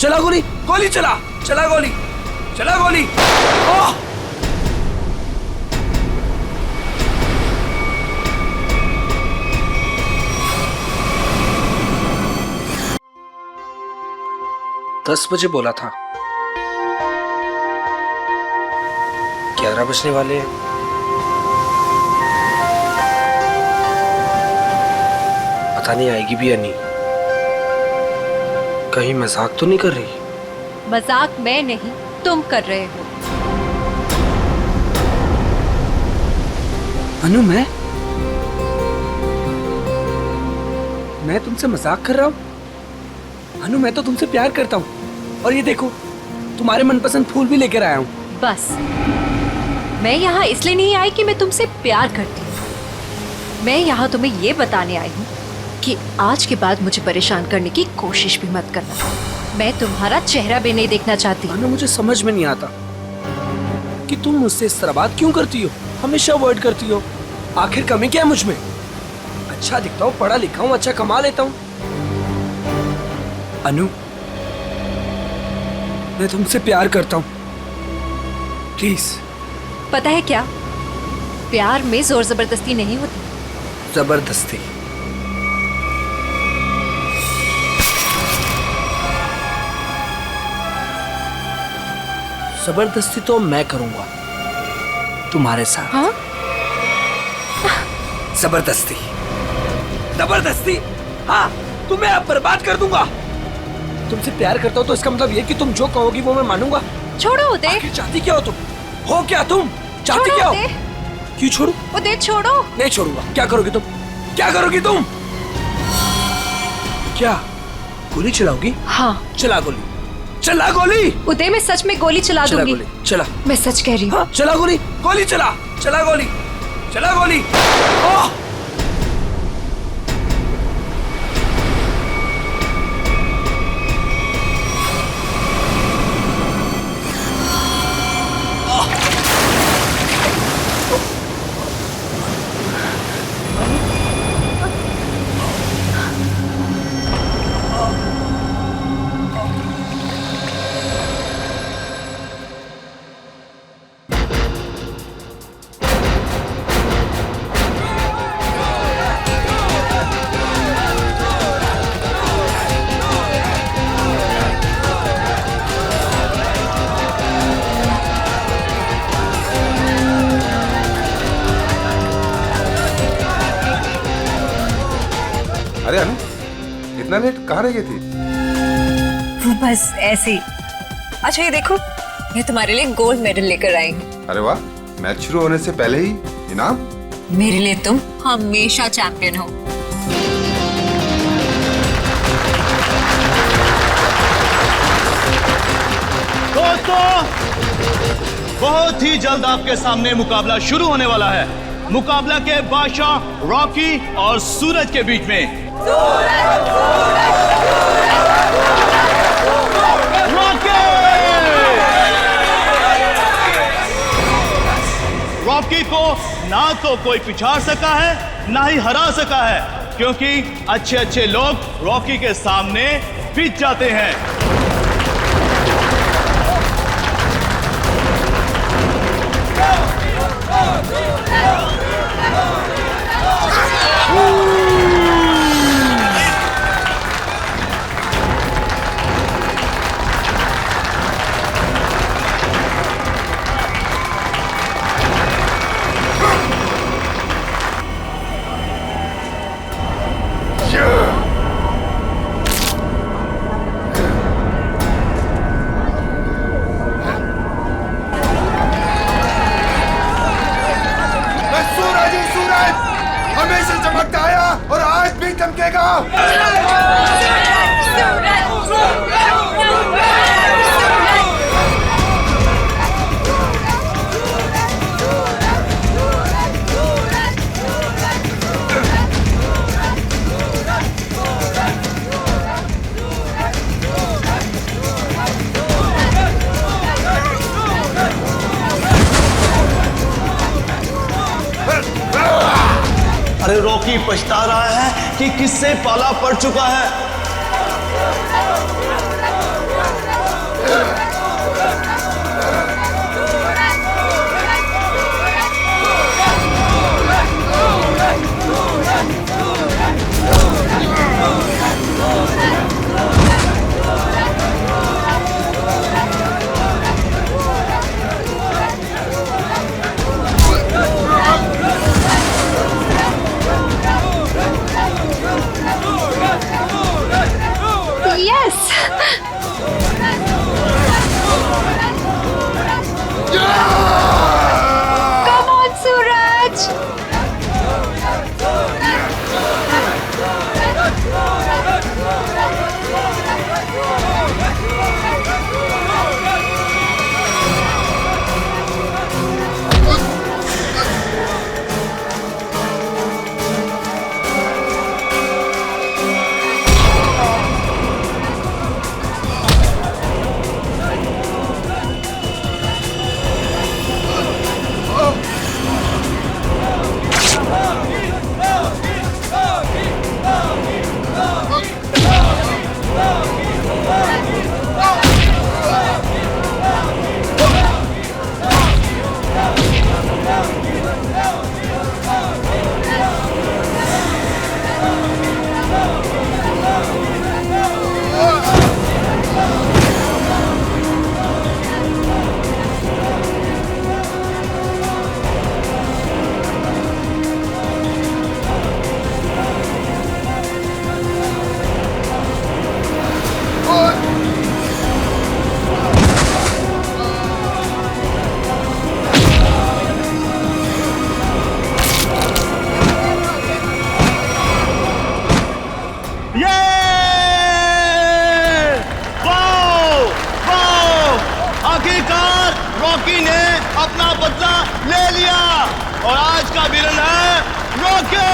चला गोली, गोली चला, चला गोली, चला गोली। ओह! 10 बजे बोला था, 11 बजने वाले हैं। पता नहीं आएगी भी या नहीं। कहीं मजाक तो नहीं कर रही? मजाक मैं नहीं, तुम कर रहे हो। अनु, मैं तुमसे मजाक कर रहा हूँ? अनु, मैं तो तुमसे प्यार करता हूँ। और ये देखो, तुम्हारे मनपसंद फूल भी लेकर आया हूँ। बस, मैं यहाँ इसलिए नहीं आई कि मैं तुमसे प्यार करती हूँ। मैं यहाँ तुम्हें ये बताने आई हूँ कि आज के बाद मुझे परेशान करने की कोशिश भी मत करना। मैं तुम्हारा चेहरा भी नहीं देखना चाहती। अनु, मुझे समझ में नहीं आता कि तुम मुझसे इस तरह बात क्यों करती हो, हमेशा अवॉइड करती हो। आखिर कमी क्या है मुझ में? अच्छा दिखता हूँ, पढ़ा लिखा हूँ, अच्छा कमा लेता हूँ। अनु, मैं तुमसे प्यार करता हूँ, प्लीज। पता है क्या, प्यार में जोर जबरदस्ती नहीं होती। जबरदस्ती? जबरदस्ती तो मैं करूंगा तुम्हारे साथ। हाँ? जबरदस्ती, जबरदस्ती, हाँ, तुम्हें अब बर्बाद कर दूंगा। तुमसे प्यार करता हूँ तो इसका मतलब ये कि तुम जो कहोगी वो मैं मानूंगा। छोड़ो उदय। आखिर चाहती क्या हो तुम? हो क्या तुम? चाहती क्या हो? क्यों छोड़ू? उदय छोड़ो। नहीं छोड़ूंगा। क्या करोगी तुम? क्या करोगी तुम? क्या गोली चलाओगी? हाँ। चला गोली, चला गोली। उदय, मैं सच में गोली चला दूंगी। गोली चला। मैं सच कह रही हूँ। हाँ, चला गोली, गोली चला, चला गोली, चला गोली। ओह! अरे अनु, इतना लेट कहाँ रह गई थी? बस ऐसे ही। अच्छा ये देखो, मैं तुम्हारे लिए गोल्ड मेडल लेकर आई हूँ। अरे वाह, मैच शुरू होने से पहले ही इनाम? मेरे लिए तुम हमेशा चैंपियन हो। दोस्तों, बहुत ही जल्द आपके सामने मुकाबला शुरू होने वाला है। मुकाबला के बादशाह रॉकी और सूरज के बीच में। रॉकी को ना तो कोई पिछाड़ सका है, ना ही हरा सका है, क्योंकि अच्छे अच्छे लोग रॉकी के सामने पिट जाते हैं। हमेशा चमकता आया और आज भी चमकेगा। अरे रॉकी पछता रहा है कि किससे पाला पड़ चुका है। रॉकी ने अपना बदला ले लिया और आज का विलन है Rocky.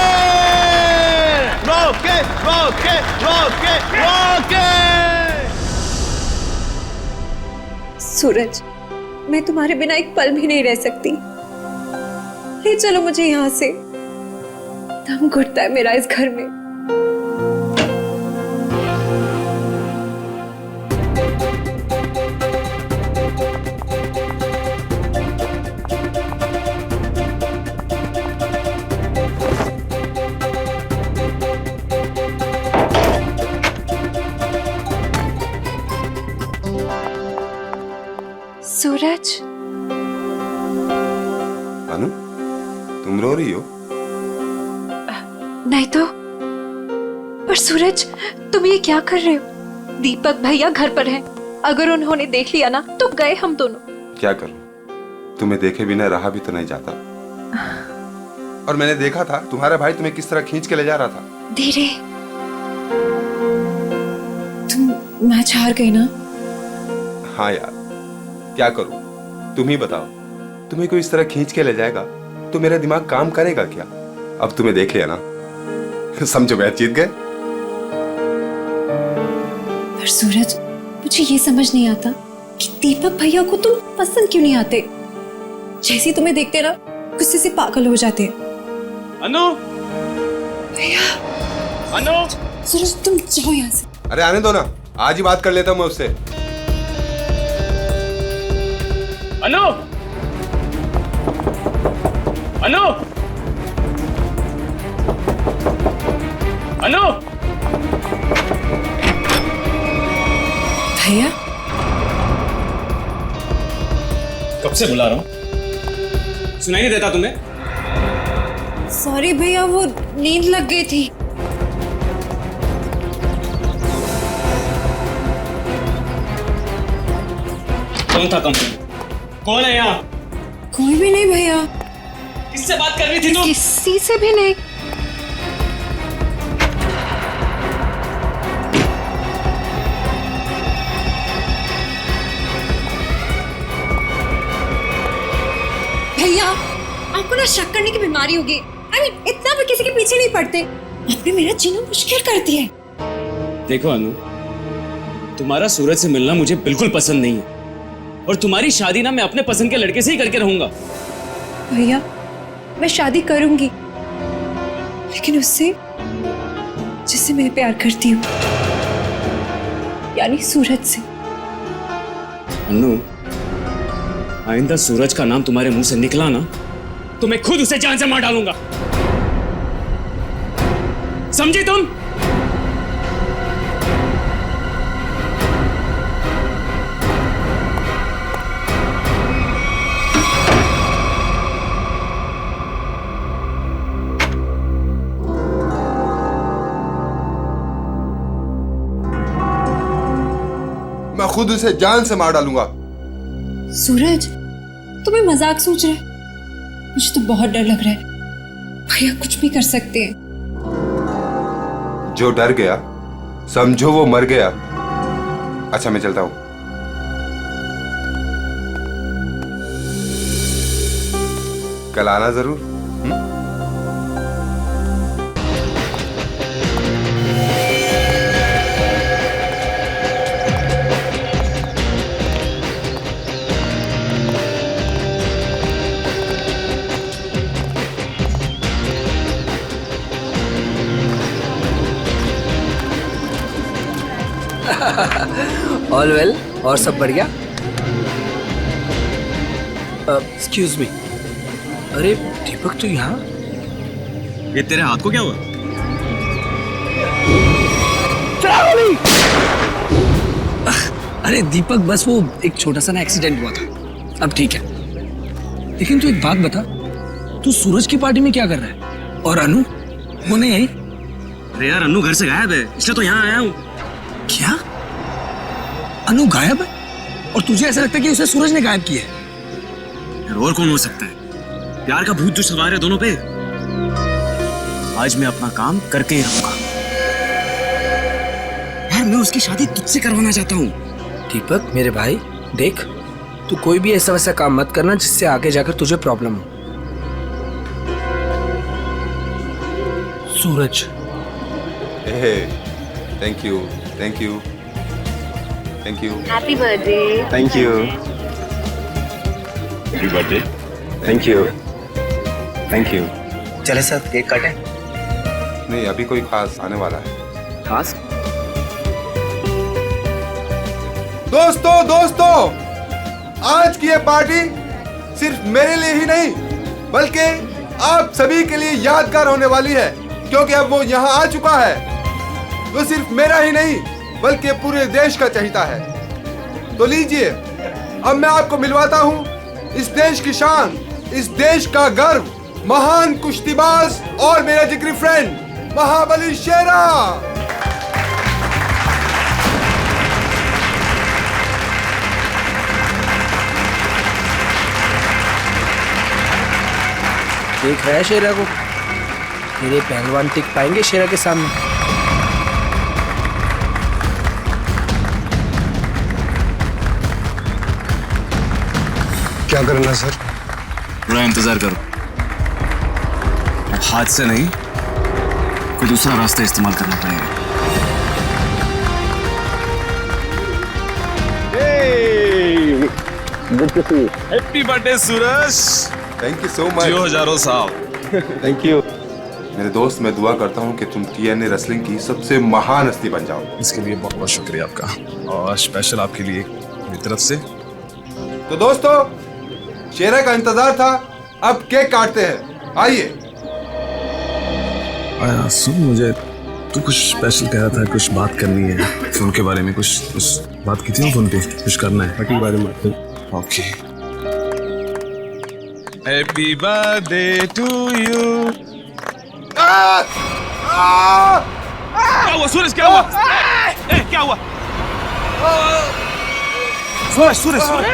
Rocky Rocky Rocky Rocky. Suraj, मैं तुम्हारे बिना एक पल भी नहीं रह सकती। ले चलो मुझे यहाँ से, दम घुटता है मेरा इस घर में। सूरज, अनु, तुम रो रही हो? नहीं तो। पर सूरज, तुम ये क्या कर रहे हो? दीपक भैया घर पर हैं। अगर उन्होंने देख लिया ना तो गए हम दोनों। क्या करूं? तुम्हें देखे बिना रहा भी तो नहीं जाता। और मैंने देखा था तुम्हारा भाई तुम्हें किस तरह खींच के ले जा रहा था। धीरे। तुम मैच हार गई ना? हाँ यार, क्या करूं? तुम ही बताओ। तुम्हें कोई इस तरह खींच के ले जाएगा तो मेरा दिमाग काम करेगा क्या? अब तुम्हें देख लिया ना, समझो मैच जीत गए। पर सूरज, मुझे ये समझ नहीं आता कि दीपक भैया को तुम पसंद क्यों नहीं आते। जैसे ही तुम्हें देखते ना गुस्से से पागल हो जाते हैं। अनु, भैया, अनु, सूरज तुम जाओ यहाँ से। अरे आने दो ना, आज ही बात कर लेता हूं मैं उससे। अनु, अनु, अनु। भैया, कब से बुला रहा हूं, सुनाई नहीं देता तुम्हें? सॉरी भैया, वो नींद लग गई थी। कौन था कंपनी? कौन है यहाँ? कोई भी नहीं भैया। किससे बात कर रही थी तुम? किसी से भी नहीं। भैया, आपको ना शक करने की बीमारी होगी। इतना भी किसी के पीछे नहीं पड़ते। आपने मेरा जीना मुश्किल कर दिया है। देखो अनु, तुम्हारा सूरज से मिलना मुझे बिल्कुल पसंद नहीं है और तुम्हारी शादी ना मैं अपने पसंद के लड़के से ही करके रहूंगा। भैया, मैं शादी करूंगी, लेकिन उससे जिससे मैं प्यार करती हूँ, यानी सूरज से। अनु, आइंदा सूरज का नाम तुम्हारे मुंह से निकला ना तो मैं खुद उसे जान से मार डालूंगा। समझी तुम? मैं खुद उसे जान से मार डालूंगा। सूरज, तुम्हें मजाक सोच रहे? मुझे तो बहुत डर लग रहा है। भैया कुछ भी कर सकते हैं। जो डर गया समझो वो मर गया। अच्छा मैं चलता हूं। कल आना जरूर। ऑल वेल, और सब बढ़िया? एक्सक्यूज मी, अरे दीपक तो यहाँ? ये तेरे हाथ को क्या हुआ? अरे दीपक, बस वो एक छोटा सा ना एक्सीडेंट हुआ था, अब ठीक है। लेकिन तू एक बात बता, तू सूरज की पार्टी में क्या कर रहा है? और अनु वो नहीं आई? अरे यार, अनु घर से गायब है, इसलिए तो यहाँ आया हूँ। क्या? अनु गायब है? और तुझे ऐसा लगता है कि उसे सूरज ने गायब किया है? यार और कौन हो सकता है? प्यार का भूत जो सवार है दोनों पे। आज मैं अपना काम करके ही रहूंगा। यार मैं उसकी शादी तुझसे करवाना चाहता हूँ। दीपक मेरे भाई, देख तू कोई भी ऐसा वैसा काम मत करना जिससे आगे जाकर तुझे प्रॉब्लम हो। Suraj. Thank you thank you thank you happy birthday. Thank you happy birthday. Thank you thank you. चले सर केक काटें। नहीं, अभी कोई खास आने वाला है। खास दोस्तों आज की ये पार्टी सिर्फ मेरे लिए ही नहीं बल्कि आप सभी के लिए यादगार होने वाली है, क्योंकि अब वो यहाँ आ चुका है। वो सिर्फ मेरा ही नहीं बल्कि पूरे देश का चहेता है। तो लीजिए, अब मैं आपको मिलवाता हूँ इस देश की शान, इस देश का गर्व, महान कुश्तीबाज और मेरा जिगरी फ्रेंड महाबली शेरा। देख रहा है शेरा को? तेरे पहलवान टिक पाएंगे शेरा के सामने? क्या करना सर? थोड़ा इंतजार करो। अब हाथ से नहीं, कोई दूसरा रास्ता इस्तेमाल करना पड़ेगा। Happy birthday Suraj. Thank you so much. जियो हजारों साल। थैंक यू मेरे दोस्त। मैं दुआ करता हूँ कि तुम TNA रेसलिंग की सबसे महान हस्ती बन जाओ। इसके लिए बहुत बहुत शुक्रिया आपका, और स्पेशल आपके लिए मेरी तरफ से। तो दोस्तों, शेरा का इंतजार था, अब केक काटते हैं। आइए। आया सुन, मुझे तू कुछ स्पेशल कह रहा था, कुछ बात करनी है फोन के बारे में। कुछ बात की थी ना फोन पे, कुछ करना है के बारे में। Okay. Happy birthday to you. क्या हुआ सूरज? क्या हुआ? क्या हुआ? सूरज सूरज सूरज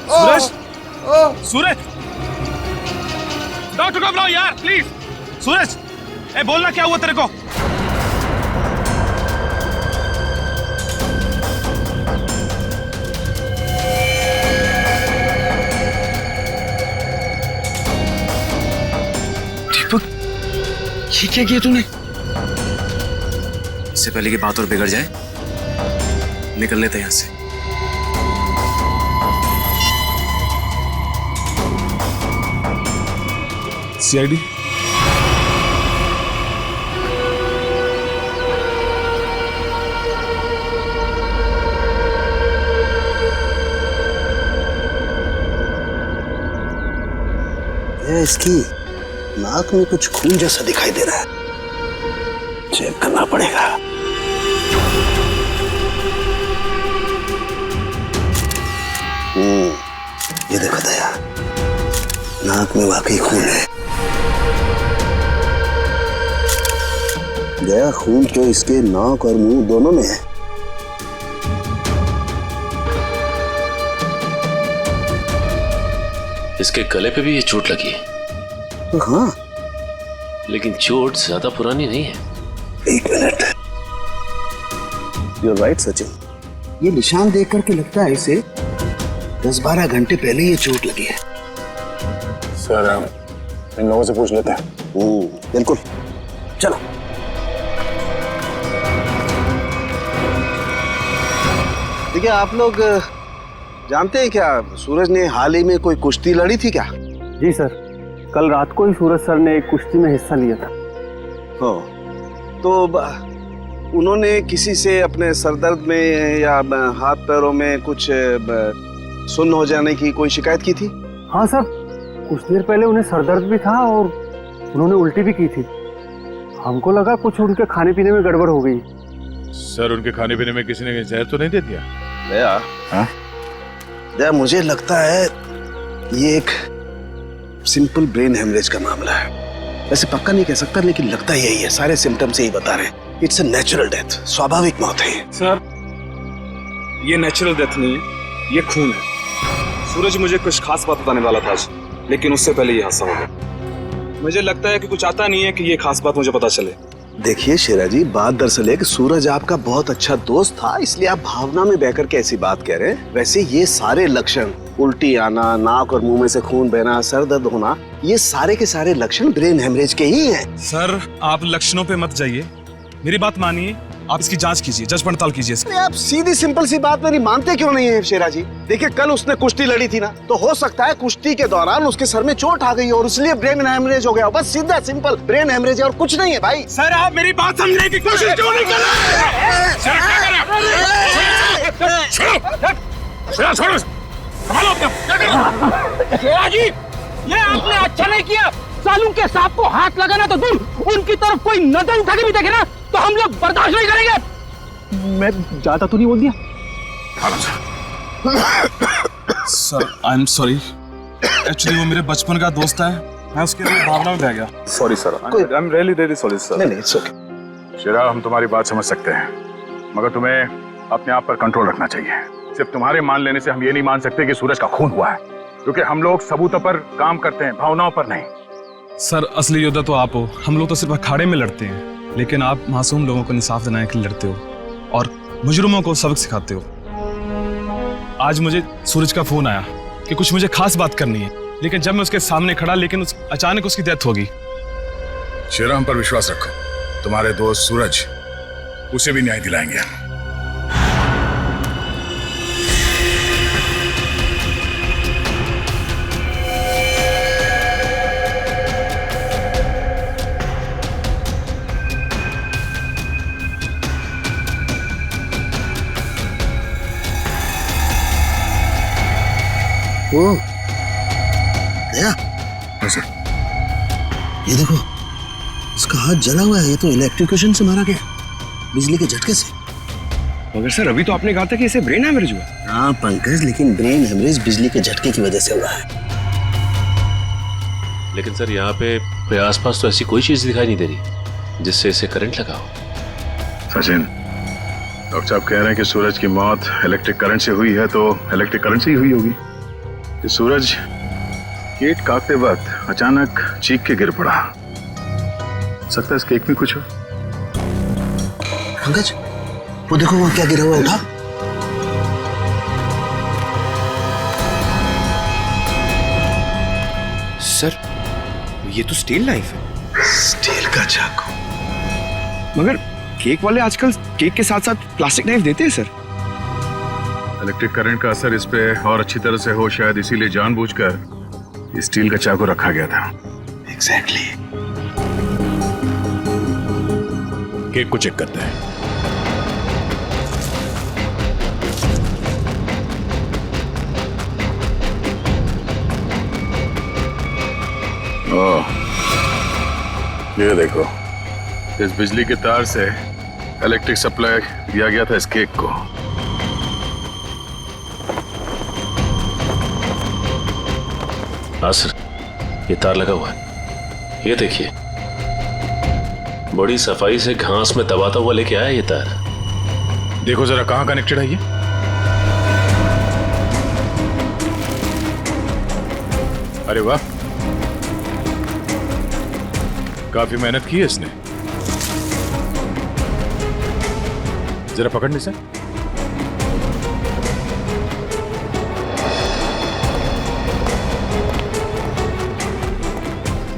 सूरज सूरज, डॉक्टर को बुलाओ यार प्लीज। सूरज, बोलना क्या हुआ तेरे को? दीपक, ये क्या किया तूने? इससे पहले की बात और बिगड़ जाए, निकल लेते हैं यहाँ से। CID इसकी नाक में कुछ खून जैसा दिखाई दे रहा है, चेक करना पड़ेगा। ये देखो दया, नाक में वाकई खून है। दया, खून तो इसके नाक और मुंह दोनों में है। इसके गले पे भी ये चोट लगी है। तो हाँ, लेकिन चोट ज्यादा पुरानी नहीं है। एक मिनट। You're right, Sachin. ये निशान देख करके लगता है इसे 10-12 घंटे पहले ये चोट लगी है। सर, इन लोगों से पूछ लेते हैं। बिल्कुल, चलो। देखिए, आप लोग जानते हैं क्या, सूरज ने हाल ही में कोई कुश्ती लड़ी थी क्या? जी सर, कल रात को ही सूरज सर ने एक कुश्ती में हिस्सा लिया था। हो, तो उन्होंने किसी से अपने सरदर्द में या हाथ पैरों में कुछ सुन्न हो जाने की कोई शिकायत की थी? हाँ सर, कुछ देर पहले उन्हें सरदर्द भी था और उन्होंने उल्टी भी की थी। हमको लगा कुछ उनके खाने पीने में गड़बड़ हो गई। सर, उनके खाने पीने में किसी ने जहर तो नहीं दे दिया? दया, हाँ? दया, मुझे लगता है ये एक सिंपल ब्रेन हेमरेज का मामला है। वैसे पक्का नहीं कह सकता, लेकिन लगता यही है। सारे सिम्टम्स यही बता रहे हैं। इट्स अ नेचुरल डेथ, स्वाभाविक मौत है। सर, ये नेचुरल डेथ नहीं है, ये खून है। सूरज मुझे कुछ खास बात बताने वाला था आज, लेकिन उससे पहले ये हादसा हो गया। मुझे लगता है कि कुछ आता नहीं है कि ये खास बात मुझे पता चले। देखिए शेरा जी, बात दरअसल है कि सूरज आपका बहुत अच्छा दोस्त था, इसलिए आप भावना में बहकर के ऐसी बात कह रहे हैं। वैसे ये सारे लक्षण, उल्टी आना, नाक और मुंह में से खून बहना, सर दर्द होना, ये सारे के सारे लक्षण ब्रेन हेमरेज के ही हैं। सर आप लक्षणों पे मत जाइए, मेरी बात मानिए, आप इसकी जांच कीजिए, जांच पड़ताल कीजिए इसकी। आप सीधी सिंपल सी बात मेरी मानते क्यों नहीं है शेरा जी? देखिए कल उसने कुश्ती लड़ी थी ना, तो हो सकता है कुश्ती के दौरान उसके सर में चोट आ गई और इसलिए ब्रेन हेमरेज हो गया। बस सीधा सिंपल ब्रेन हेमरेज है और कुछ नहीं है भाई। सर आप मेरी बात समझने की कोशिश क्यों नहीं कर रहे? जी, ये आपने अच्छा नहीं किया। सालू के सांप को हाथ लगाना तो दूर, उनकी तरफ कोई नजर उठा के भी देखे ना तो हम लोग बर्दाश्त नहीं करेंगे। मैं ज्यादा तो नहीं बोल दिया? Sir I am sorry, actually वो मेरे बचपन का दोस्त है, मैं उसके लिए भावना में बह गया। Sorry sir, I am really sorry sir. नहीं इट्स ओके। शेरा, हम तुम्हारी बात समझ सकते हैं, मगर तुम्हें अपने आप पर कंट्रोल रखना चाहिए। सिर्फ तुम्हारे मान लेने से हम ये नहीं मान सकते कि सूरज का खून हुआ है, क्योंकि हम लोग सबूतों पर काम करते हैं, भावनाओं पर नहीं। सर असली योद्धा तो आप हो, हम लोग तो सिर्फ अखाड़े में लड़ते हैं, लेकिन आप मासूम लोगों को इंसाफ दिलाने के लिए लड़ते हो और मुजरिमों को सबक सिखाते हो। आज मुझे सूरज का फोन आया कि कुछ मुझे खास बात करनी है, लेकिन जब मैं उसके सामने खड़ा, लेकिन अचानक उसकी डेथ होगी। शेरा, हम पर विश्वास रखो, तुम्हारे दोस्त सूरज, उसे भी न्याय दिलाएंगे। वो दया, ये देखो, इसका हाथ जला हुआ है। ये तो इलेक्ट्रिक्यूशन से मारा गया, बिजली के झटके से। मगर सर अभी तो आपने कहा था कि इसे ब्रेन हेमरेज हुआ। हाँ पंकज, लेकिन ब्रेन हेमरेज बिजली के झटके की वजह से हुआ है। लेकिन सर यहाँ पे आसपास तो ऐसी कोई चीज दिखाई नहीं दे रही जिससे इसे करंट लगा हो। सचिन, डॉक्टर साहब कह रहे हैं कि सूरज की मौत इलेक्ट्रिक करंट से हुई है, तो इलेक्ट्रिक करंट से ही हुई होगी। कि सूरज केक काटते वक्त अचानक चीख के गिर पड़ा। सकता है इस केक में कुछ हो। पंकज, वो देखो वहां क्या गिरा हुआ, उठा। सर ये तो स्टील नाइफ है। स्टील का चाकू। मगर केक वाले आजकल केक के साथ साथ प्लास्टिक नाइफ देते हैं सर। इलेक्ट्रिक करंट का असर इस पे और अच्छी तरह से हो, शायद इसीलिए जानबूझकर स्टील का चाकू रखा गया था। एग्जैक्टली। केक को चेक करते हैं। ओह, ये देखो, इस बिजली के तार से इलेक्ट्रिक सप्लाई दिया गया था इस केक को। हाँ सर, ये तार लगा हुआ है, ये देखिए, बड़ी सफाई से घास में दबाता हुआ लेके आया ये तार। देखो जरा कहां कनेक्टेड है ये। अरे वाह, काफी मेहनत की है इसने। जरा पकड़ने से।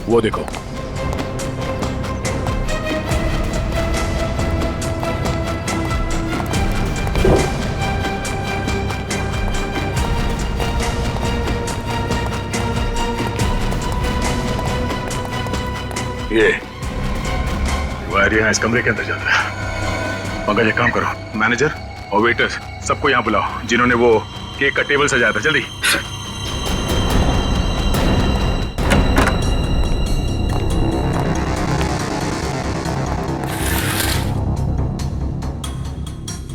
वो देखो, ये वायर यहाँ इस कमरे के अंदर जाता है। मगर ये काम करो, मैनेजर और वेटर सबको यहाँ बुलाओ जिन्होंने वो केक का टेबल सजाया था। जल्दी।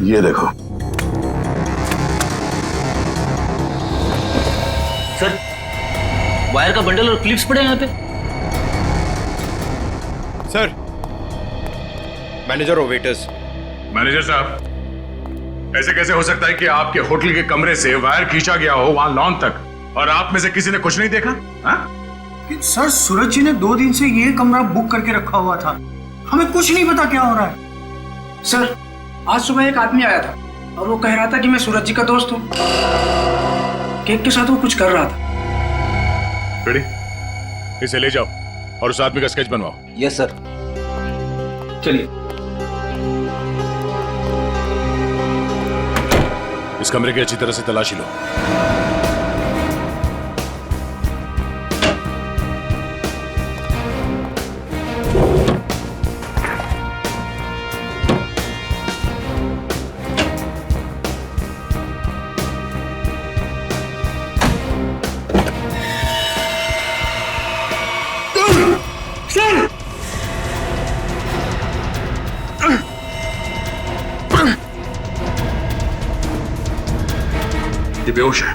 ये देखो सर, वायर का बंडल और क्लिप्स पड़े हैं यहाँ पे। सर, मैनेजर और वेटर्स। मैनेजर साहब, ऐसे कैसे हो सकता है कि आपके होटल के कमरे से वायर खींचा गया हो वहां लॉन तक और आप में से किसी ने कुछ नहीं देखा? हाँ? सर, सूरज जी ने 2 दिन से ये कमरा बुक करके रखा हुआ था। हमें कुछ नहीं पता क्या हो रहा है। सर, आज सुबह एक आदमी आया था और वो कह रहा था कि मैं सूरज जी का दोस्त हूँ। केक के साथ वो कुछ कर रहा था। रेडी, इसे ले जाओ और उस आदमी का स्केच बनवाओ। Yes sir. चलिए। इस कमरे की अच्छी तरह से तलाशी लो। ये बेहोश है,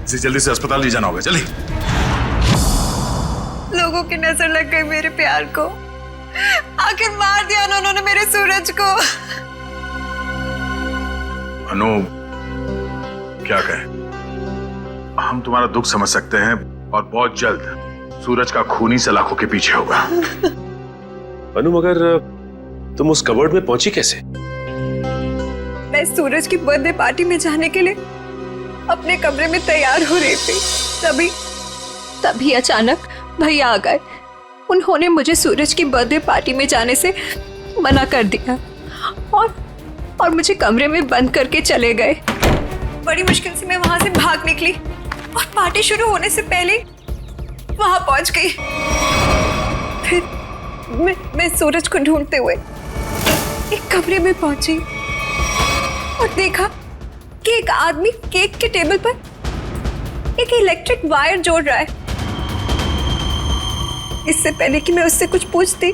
इसे जल्दी से अस्पताल ले जाना होगा। जल्दी। लोगों की नजर लग गई मेरे प्यार को। आखिर मार दिया ना उन्होंने मेरे सूरज को। अनु, क्या कहें, हम तुम्हारा दुख समझ सकते हैं और बहुत जल्द सूरज का खूनी सलाखों के पीछे होगा। अनु, मगर तुम उस कबर्ड में पहुंची कैसे? मैं सूरज की बर्थडे पार्टी में जाने के लिए अपने कमरे में तैयार हो रही थी। तभी अचानक भैया आ गए। उन्होंने मुझे सूरज की बर्थडे पार्टी में जाने से मना कर दिया और मुझे कमरे में बंद करके चले गए। बड़ी मुश्किल से मैं वहां से भाग निकली और पार्टी शुरू होने से पहले वहां पहुंच गई। फिर मैं सूरज को ढूंढते हुए एक कमरे में पहुंची और देखा कि एक आदमी केक के टेबल पर एक इलेक्ट्रिक वायर जोड़ रहा है। इससे पहले कि मैं उससे कुछ पूछती,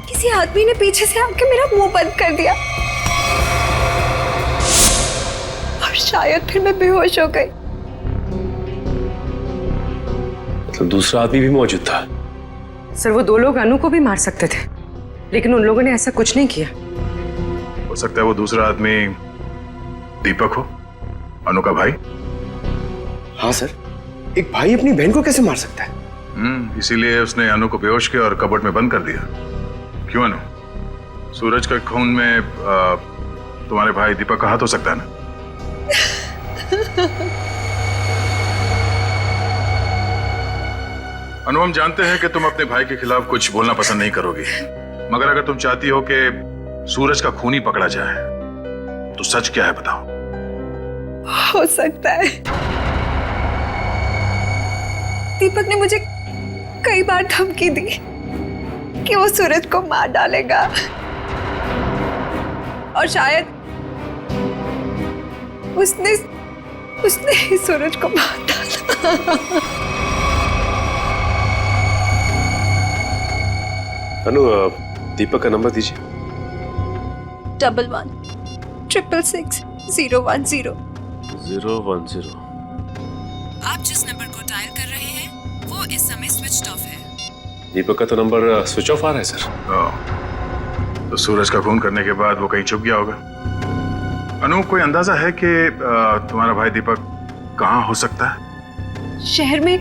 किसी आदमी ने पीछे से आके मेरा मुंह बंद कर दिया और शायद फिर मैं बेहोश हो गई। मतलब दूसरा आदमी भी मौजूद था? सर, वो दो लोग अनु को भी मार सकते थे, लेकिन उन लोगों ने ऐसा कुछ नहीं किया। हो सकता है वो दूसरा आदमी दीपक हो, अनु का भाई। हाँ सर, एक भाई अपनी बहन को कैसे मार सकता है? इसीलिए उसने अनु को बेहोश किया और कबर्ड में बंद कर दिया। क्यों अनु, सूरज के खून में तुम्हारे भाई दीपक का हाथ हो सकता है ना? अनु, हम जानते हैं कि तुम अपने भाई के खिलाफ कुछ बोलना पसंद नहीं करोगी, मगर अगर तुम चाहती हो कि सूरज का खूनी पकड़ा जाए तो सच क्या है बताओ। हो सकता है दीपक ने मुझे कई बार धमकी दी कि वो सूरज को मार डालेगा और शायद उसने ही सूरज को मार डाला। अनु, दीपक का नंबर दीजिए। 111666 010। आप जिस नंबर को डायल कर रहे हैं वो इस समय स्विच ऑफ है। दीपक का तो नंबर स्विच ऑफ आ रहा है सर। तो सूरज का खून करने के बाद वो कहीं छुप गया होगा। अनु, कोई अंदाजा है कि तुम्हारा भाई दीपक कहाँ हो सकता है? शहर में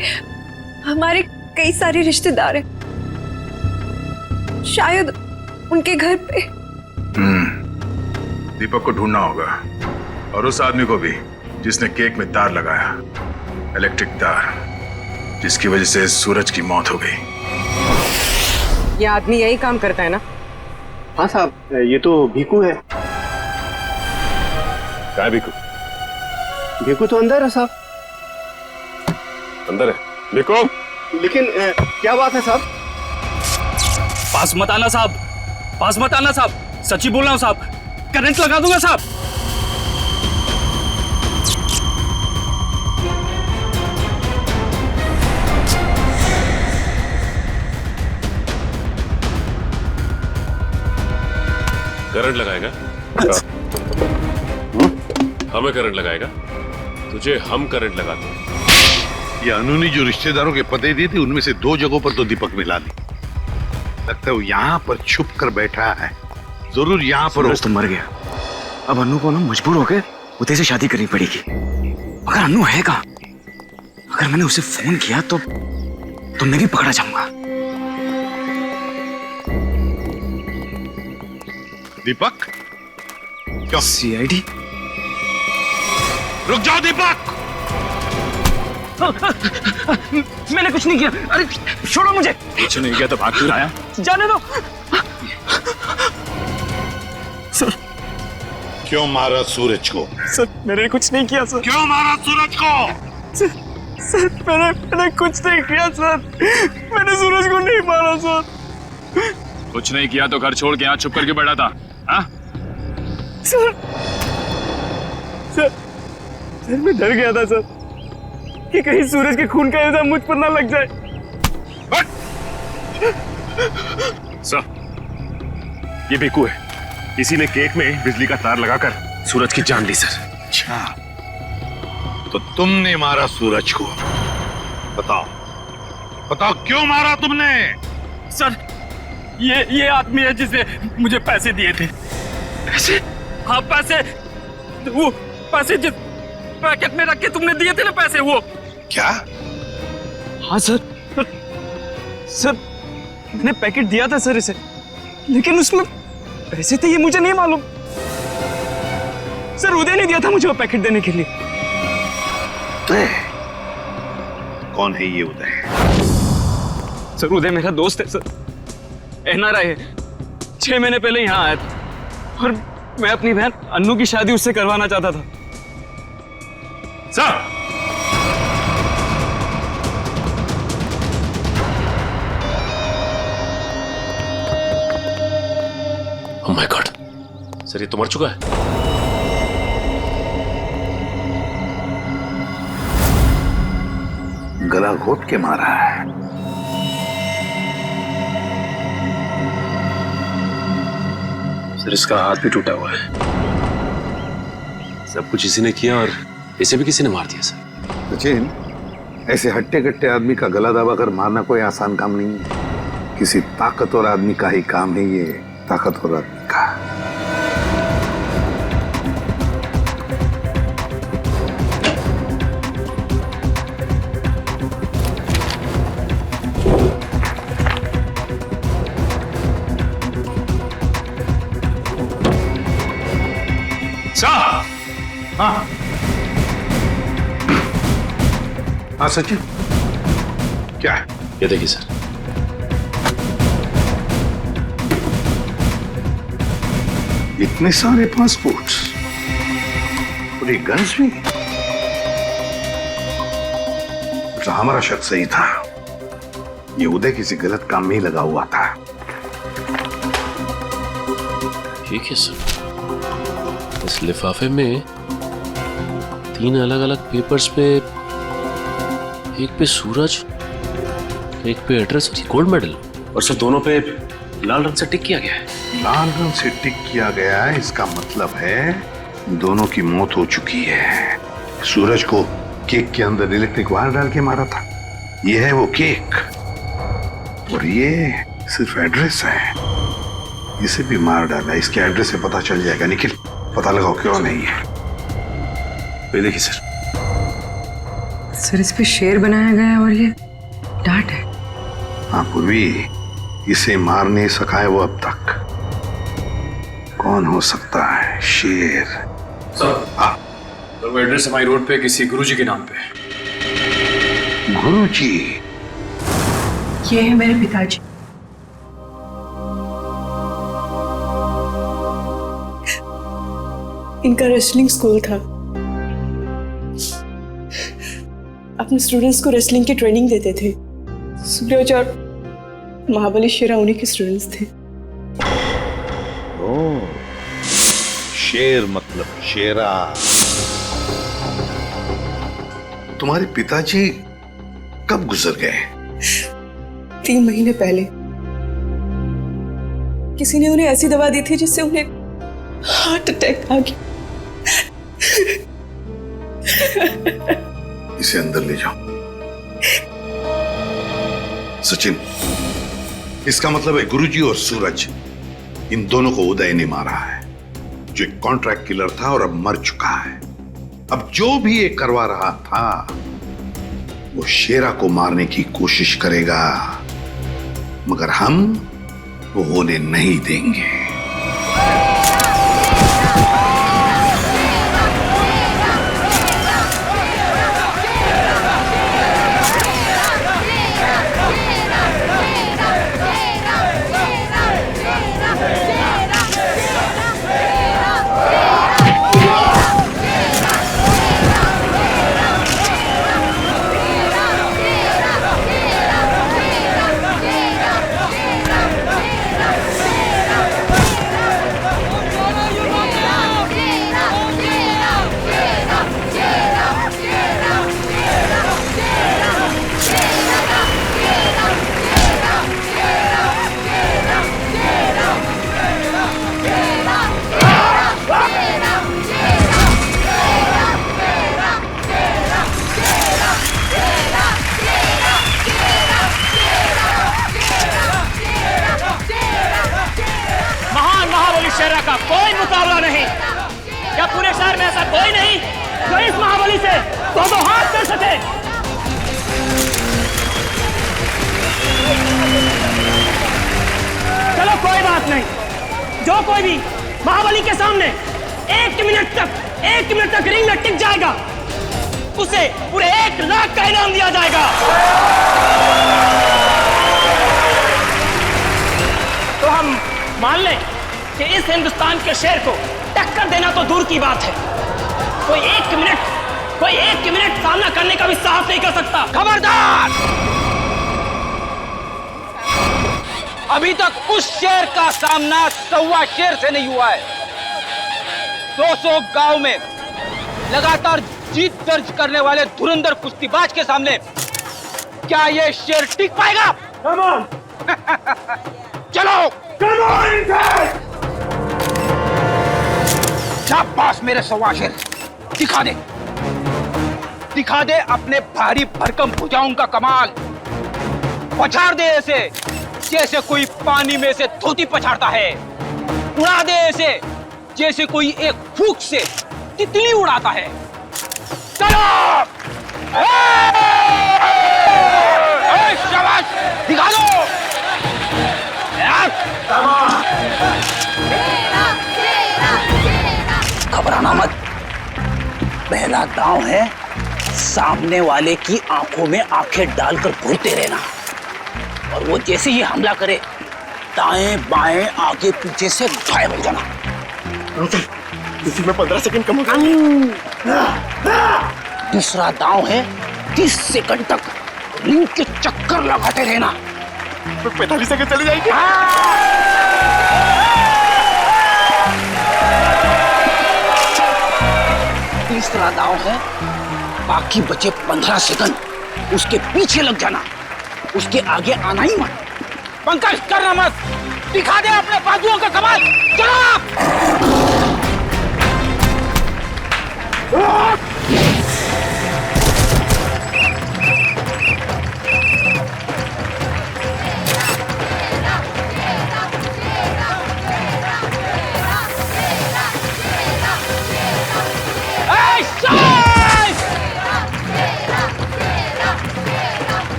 हमारे कई सारे रिश्तेदार हैं, शायद उनके घर पे। दीपक को ढूंढना होगा और उस आदमी को भी जिसने केक में तार लगाया, इलेक्ट्रिक तार, जिसकी वजह से सूरज की मौत हो गई। ये आदमी यही काम करता है ना? हाँ साहब, ये तो भीकू है। क्या है भीकू? भीकू तो अंदर है साहब। अंदर है भीकू? लेकिन क्या बात है साहब? पास मत आना साहब, पास मत आना साहब, सच्ची बोल रहा हूं साहब, करंट लगा दूंगा साहब। करंट लगाएगा? हमें करंट लगाएगा? तुझे हम करंट लगाते हैं। ये अनु ने जो रिश्तेदारों के पते दिए थे उनमें से 2 जगहों पर तो दीपक मिला नहीं। लगता है वो यहाँ पर छुप कर बैठा है। जरूर यहाँ पर तो मर गया। अब अनु को ना मजबूर होकर उदय से शादी करनी पड़ेगी। मगर अनु है कहाँ? अगर मैंने उसे फोन किया तो मैं भी पकड़ा जाऊंगा। दीपक क्यों? सीआईडी? रुक जाओ दीपक! मैंने कुछ नहीं किया। अरे छोड़ो मुझे। कुछ नहीं किया तो भाग क्यों आया? जाने दो। सर क्यों मारा सूरज को? सर मैंने कुछ नहीं किया सर। क्यों मारा सूरज को? सर मैंने कुछ नहीं किया सर। मैंने सूरज को नहीं मारा सर। कुछ नहीं किया तो घर छोड़ के यहाँ छुप करके बैठा था? हाँ? सर मैं डर गया था सर कि कहीं सूरज के खून का इल्जाम मुझ पर ना लग जाए। सर ये बेकू है, इसी ने केक में बिजली का तार लगाकर सूरज की जान ली सर। अच्छा तो तुमने मारा सूरज को? बताओ क्यों मारा तुमने? सर ये आदमी है जिसने मुझे पैसे दिए थे। पैसे? हाँ पैसे, वो पैसे जिस पैकेट में रख के तुमने दिए थे ना पैसे, वो। क्या? हाँ सर मैंने पैकेट दिया था सर इसे, लेकिन उसमें पैसे थे ये मुझे नहीं मालूम। सर उदय ने दिया था मुझे वो पैकेट देने के लिए। कौन है ये उदय? सर उदय मेरा दोस्त है सर, एनआरआई है। 6 महीने पहले यहाँ आया था और मैं अपनी बहन अन्नू की शादी उससे करवाना चाहता था। Sir oh my God, sir ये तो मर चुका है। गला घोट के मारा है। सर इसका हाथ भी टूटा हुआ है। सब कुछ इसी ने किया और इसे भी किसी ने मार दिया सर। सचिन, ऐसे हट्टे कट्टे आदमी का गला दबाकर मारना कोई आसान काम नहीं है। किसी ताकतवर आदमी का ही काम है ये, ताकतवर आदमी का। हाँ सचिन, क्या है? ये देखिए सर। इतने सारे पासपोर्ट्स, पूरी गन्स भी। तो हमारा शक सही था, ये उदय किसी गलत काम में ही लगा हुआ था। ठीक है सर, इस लिफाफे में 3 अलग अलग पेपर्स पे, एक पे सूरज, एक पे एड्रेस और गोल्ड मेडल, और सर दोनों पे लाल रंग से टिक किया गया है। लाल रंग से टिक किया गया है, इसका मतलब है दोनों की मौत हो चुकी है। सूरज को केक के अंदर इलेक्ट्रिक वायर डाल के मारा था, ये है वो केक, और ये सिर्फ एड्रेस है, इसे भी मार डाला। इसके एड्रेस से पता चल जाएगा। निखिल, पता लगाओ क्यों नहीं है। ये देखिए सर। सर इस पे शेर बनाया गया है और ये डांट है। हाँ पूर्वी, इसे मार नहीं सका है वो अब तक। कौन हो सकता है? शेर। सर वो एड्रेस हमारी रोड पे किसी गुरुजी के नाम पे। गुरुजी? ये है मेरे पिताजी। इनका रेसलिंग स्कूल था, अपने स्टूडेंट्स को रेसलिंग की ट्रेनिंग देते थे। सूरज और महाबली शेरा उन्हीं के स्टूडेंट्स थे। ओह, शेर मतलब शेरा। तुम्हारे पिताजी कब गुजर गए? 3 महीने पहले। किसी ने उन्हें ऐसी दवा दी थी जिससे उन्हें हार्ट अटैक आ गया। इसे अंदर ले जाओ। सचिन, इसका मतलब है गुरुजी और सूरज, इन दोनों को उदय ने मारा है, जो एक कॉन्ट्रैक्ट किलर था और अब मर चुका है। अब जो भी ये करवा रहा था वो शेरा को मारने की कोशिश करेगा, मगर हम वो होने नहीं देंगे। शेरा का कोई मुकाबला नहीं। क्या पूरे शहर में ऐसा कोई नहीं जो इस महाबली से दो हाथ कर सके? चलो कोई बात नहीं, जो कोई भी महाबली के सामने एक मिनट तक रिंग में टिक जाएगा उसे पूरे 1 लाख का इनाम दिया जाएगा। तो हम मान लें कि इस हिंदुस्तान के शेर को टक्कर देना तो दूर की बात है, कोई एक मिनट सामना करने का भी साहस नहीं कर सकता। खबरदार! अभी तक उस शेर का सामना 1.25 शेर से नहीं हुआ है। 200 गांव में लगातार जीत दर्ज करने वाले धुरंधर कुश्तीबाज के सामने क्या ये शेर टिक पाएगा? Come on! चलो! Come on! शाबाश मेरे 1.25 शेर, दिखा दे अपने भारी भरकम भुजाओं का कमाल। पछाड़ दे ऐसे जैसे कोई पानी में से धोती पछाड़ता है, उड़ा दे ऐसे जैसे कोई एक फूंक से तितली उड़ाता है। चलो! शाबाश, दिखा दो! घबराना मत, पहला दांव है सामने वाले की आंखों में आंखें डालकर घूरते रहना, और वो जैसे ही हमला करे दाएं बाएं आगे पीछे से गायब हो जाना। इसी में 15 सेकंड कम हो गए। दूसरा दांव है 30 सेकंड तक रिंग के चक्कर लगाते रहना। 45 सेकंड चली जाएगी। तीसरा दांव है बाकी बचे 15 सेकंड उसके पीछे लग जाना, उसके आगे आना ही मत। पंकज करना मत, दिखा दे अपने बाजुओं का कमाल। चलो!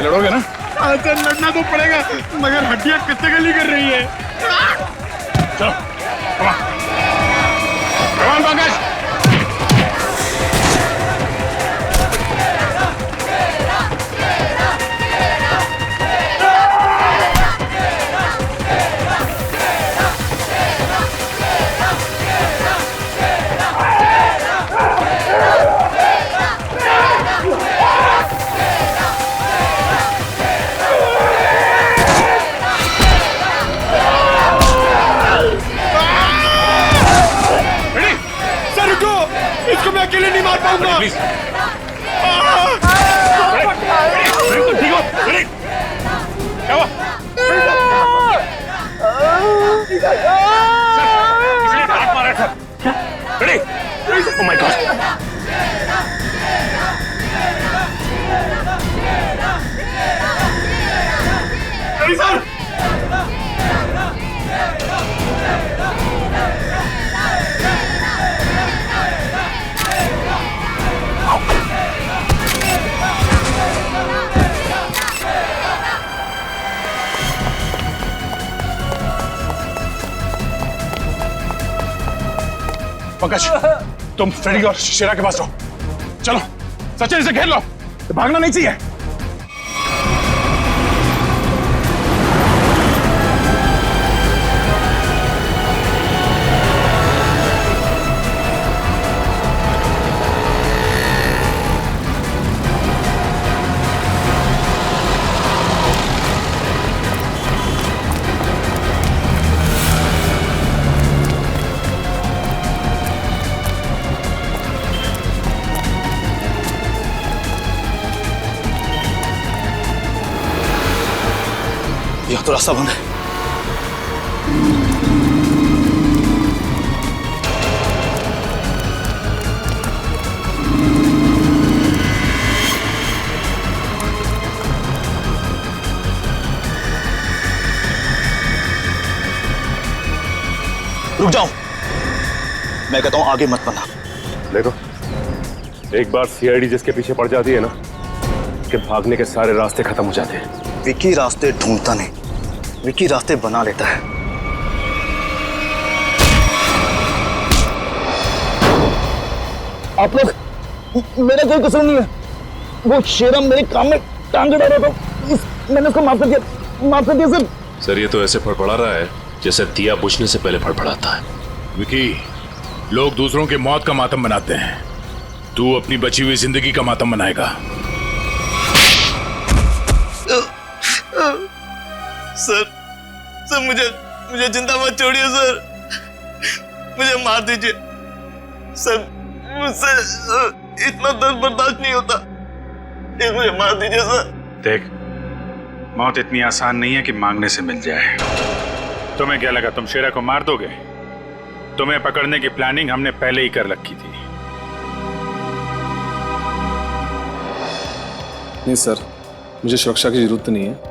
लड़ोगे ना? अच्छा लड़ना तो पड़ेगा, मगर हड्डियां कितने गली कर रही है। चलो, कमान Pankaj. Oh my God! Pankaj, तुम फ्रेडी और शेरा के पास रहो। चलो सचिन, इसे घेर लो, भागना नहीं चाहिए। यह तो रास्ता बंद है। रुक जाओ, मैं कहता हूं आगे मत बढ़ना। देखो, एक बार सीआईडी जिसके पीछे पड़ जाती है ना, कि भागने के सारे रास्ते खत्म हो जाते हैं। विकी रास्ते ढूंढता नहीं, विकी रास्ते बना लेता है। आप लोग, मेरा कोई कसूर नहीं है। वो शेरा मेरे काम में टांग डाला था, मैंने उसको माफ कर दिया सर। सर, ये तो ऐसे फड़फड़ा रहा है जैसे दिया बुझने से पहले फड़फड़ाता है। विकी, लोग दूसरों के मौत का मातम मनाते हैं, तू अपनी बची हुई जिंदगी का मातम मनाएगा। सर मुझे जिंदा मत छोड़िए सर, मुझे मार दीजिए सर, मुझसे इतना दर्द बर्दाश्त नहीं होता, मुझे मार दीजिए सर। देख, मौत इतनी आसान नहीं है कि मांगने से मिल जाए। तुम्हें क्या लगा तुम शेरा को मार दोगे? तुम्हें पकड़ने की प्लानिंग हमने पहले ही कर रखी थी। नहीं सर, मुझे सुरक्षा की जरूरत नहीं है।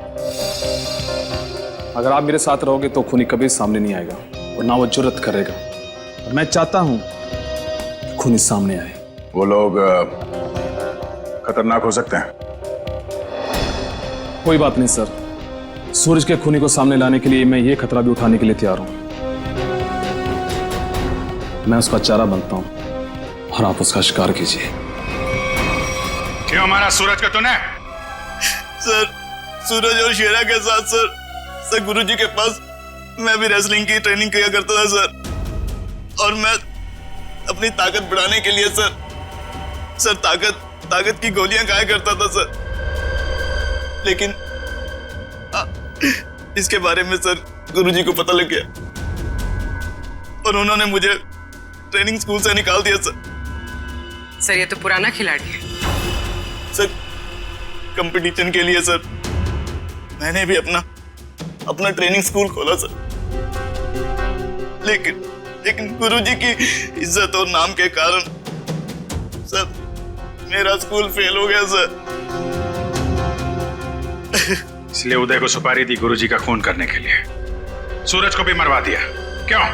अगर आप मेरे साथ रहोगे तो खूनी कभी सामने नहीं आएगा और ना वो जुर्रत करेगा। और मैं चाहता हूं कि खूनी सामने आए। वो लोग खतरनाक हो सकते हैं। कोई बात नहीं सर, सूरज के खूनी को सामने लाने के लिए मैं ये खतरा भी उठाने के लिए तैयार हूं। मैं उसका चारा बनता हूं और आप उसका शिकार कीजिए। क्यों मारा सूरज का तूने? सर, सूरज और शेरा के साथ सर गुरुजी के पास मैं भी रेसलिंग की ट्रेनिंग किया करता था सर, और मैं अपनी ताकत बढ़ाने के लिए सर ताकत की गोलियां खाया करता था सर। लेकिन इसके बारे में सर गुरुजी को पता लग गया और उन्होंने मुझे ट्रेनिंग स्कूल से निकाल दिया सर। ये तो पुराना खिलाड़ी है सर। कंपटीशन के लिए सर मैंने भी अपना ट्रेनिंग स्कूल खोला सर, लेकिन गुरुजी की इज्जत और नाम के कारण सर मेरा स्कूल फेल हो गया सर। इसलिए उदय को सुपारी दी गुरुजी का खून करने के लिए। सूरज को भी मरवा दिया क्यों?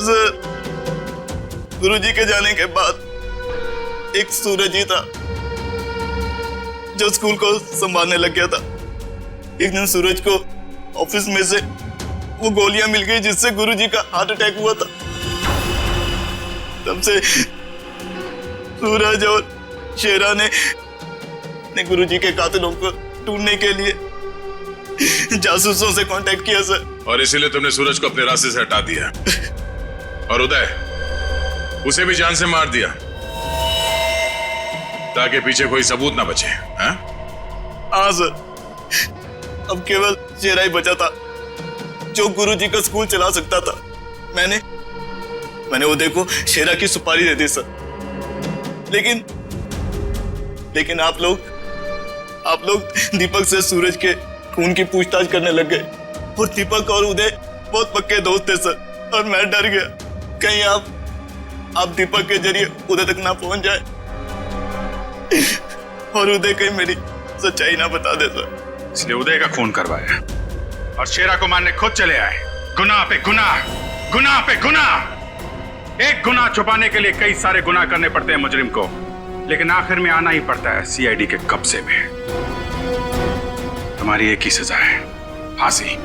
सर, गुरुजी के जाने के बाद एक सूरज ही था जो स्कूल को संभालने लग गया था। एक दिन सूरज को ऑफिस में से वो गोलियां मिल गई जिससे गुरुजी का हार्ट अटैक हुआ था। तब से सूरज और शेरा ने गुरुजी के कातिलों को ढूंढने के लिए जासूसों से कांटेक्ट किया सर। और इसीलिए तुमने सूरज को अपने रास्ते से हटा दिया और उदय उसे भी जान से मार दिया ताकि पीछे कोई सबूत ना बचे। हाँ सर, अब केवल शेरा ही बचा था जो गुरुजी का स्कूल चला सकता था। मैंने उदय को शेरा की सुपारी दे दी सर, लेकिन आप लोग दीपक से सूरज के खून की पूछताछ करने लग गए और दीपक और उदय बहुत पक्के दोस्त थे सर, और मैं डर गया कहीं आप दीपक के जरिए उदय तक ना पहुंच जाए और उदय कहीं मेरी सच्चाई ना बता दे सर। इसलिए उदय का खून करवाया और शेरा को मारने खुद चले आए। गुनाह पे गुनाह, गुनाह पे गुनाह। एक गुनाह छुपाने के लिए कई सारे गुनाह करने पड़ते हैं मुजरिम को, लेकिन आखिर में आना ही पड़ता है सीआईडी के कब्जे में। तुम्हारी एक ही सजा है, फांसी।